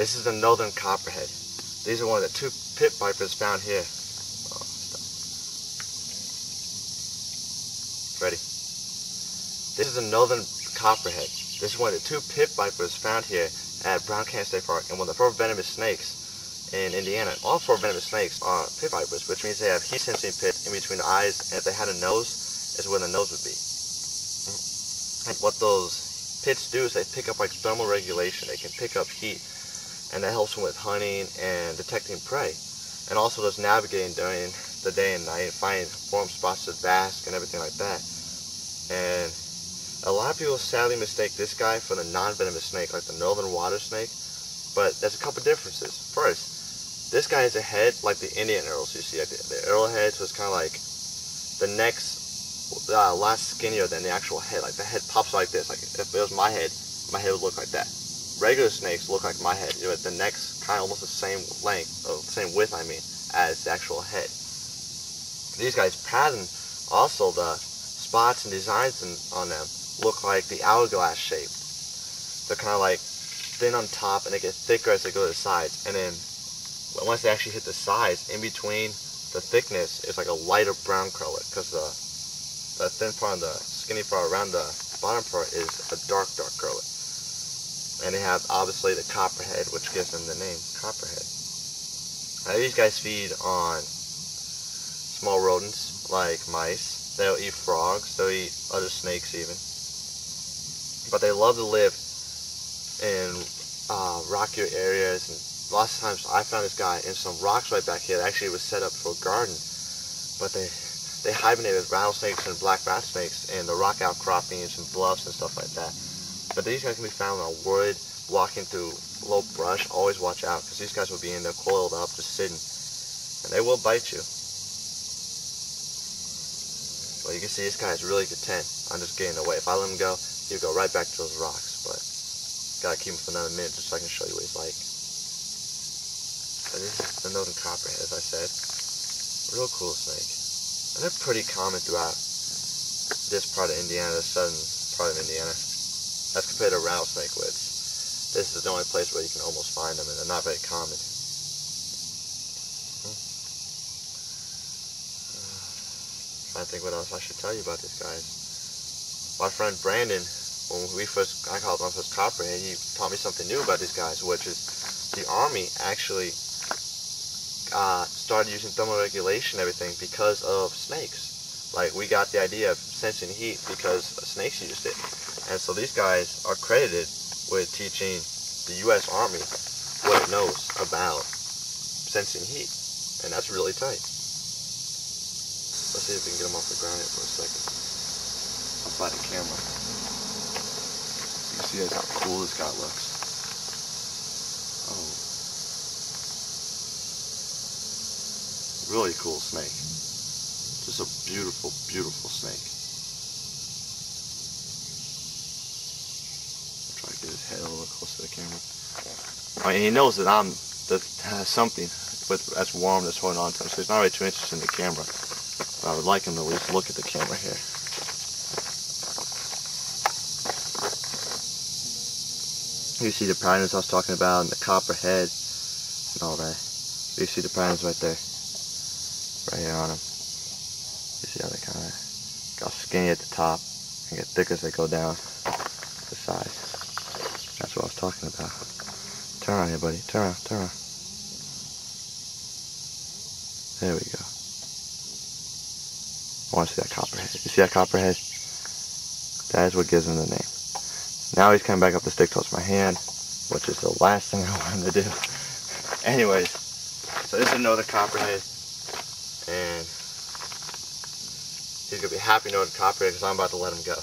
This is the northern copperhead. These are one of the 2 pit vipers found here. Oh, ready? This is the northern copperhead. This is one of the 2 pit vipers found here at Brown Canyon State Park, and one of the 4 venomous snakes in Indiana. All 4 venomous snakes are pit vipers, which means they have heat sensing pit in between the eyes, and if they had a nose, is where the nose would be. And what those pits do is they pick up like thermal regulation. They can pick up heat, and that helps them with hunting and detecting prey, and also does navigating during the day and night, finding warm spots to bask and everything like that. And a lot of people sadly mistake this guy for the non-venomous snake, like the northern water snake, but there's a couple differences. First, this guy has a head like the Indian arrows you see. Like the arrowhead, so it's kind of like the neck's a lot skinnier than the actual head. Like the head pops like this. Like if it was my head would look like that. Regular snakes look like my head. You know, the neck's kind of almost the same length, or same width, I mean, as the actual head. These guys' pattern, also the spots and designs on them look like the hourglass shape. They're kind of like thin on top, and they get thicker as they go to the sides. And then once they actually hit the sides, in between the thickness is like a lighter brown color, because the thin part and the skinny part around the bottom part is a dark color. And they have obviously the copperhead, which gives them the name Copperhead. Now these guys feed on small rodents like mice. They'll eat frogs. They'll eat other snakes even. But they love to live in rockier areas. And lots of times I found this guy in some rocks right back here that actually was set up for a garden. But they hibernate with rattlesnakes and black bat snakes and the rock outcroppings and bluffs and stuff like that. But these guys can be found on wood, walking through low brush. Always watch out, because these guys will be in there coiled up, just sitting. And they will bite you. Well, you can see this guy is really content on just getting away. If I let him go, he'll go right back to those rocks. But gotta keep him for another minute just so I can show you what he's like. So this is the northern copperhead, as I said. Real cool snake. And they're pretty common throughout this part of Indiana, the southern part of Indiana. As compared to rattlesnake, which this is the only place where you can almost find them, and they're not very common. Trying to think what else I should tell you about these guys. My friend Brandon, when I called him my first copperhead, he taught me something new about these guys, which is the Army actually started using thermal regulation and everything because of snakes. Like, we got the idea of sensing heat because snakes used it. And so these guys are credited with teaching the U.S. Army what it knows about sensing heat. And that's really tight. Let's see if we can get them off the ground here for a second. I'll slide the camera. You can see guys how cool this guy looks. Oh. Really cool snake. Just a beautiful, beautiful snake. Get his head a little close to the camera. I mean, he knows that has something that's warm that's holding on to him, so he's not really too interested in the camera. But I would like him to at least look at the camera here. You see the patterns I was talking about, and the copperhead, and all that. You see the patterns right there, right here on him. You see how they kind of got skinny at the top and get thicker as they go down the sides. That's what I was talking about. Turn around here, buddy. Turn around, turn around. There we go. I want to see that copperhead. You see that copperhead? That is what gives him the name. Now he's coming back up the stick towards my hand, which is the last thing I want him to do. Anyways, so this is another copperhead, and he's going to be happy to know the copperhead because I'm about to let him go.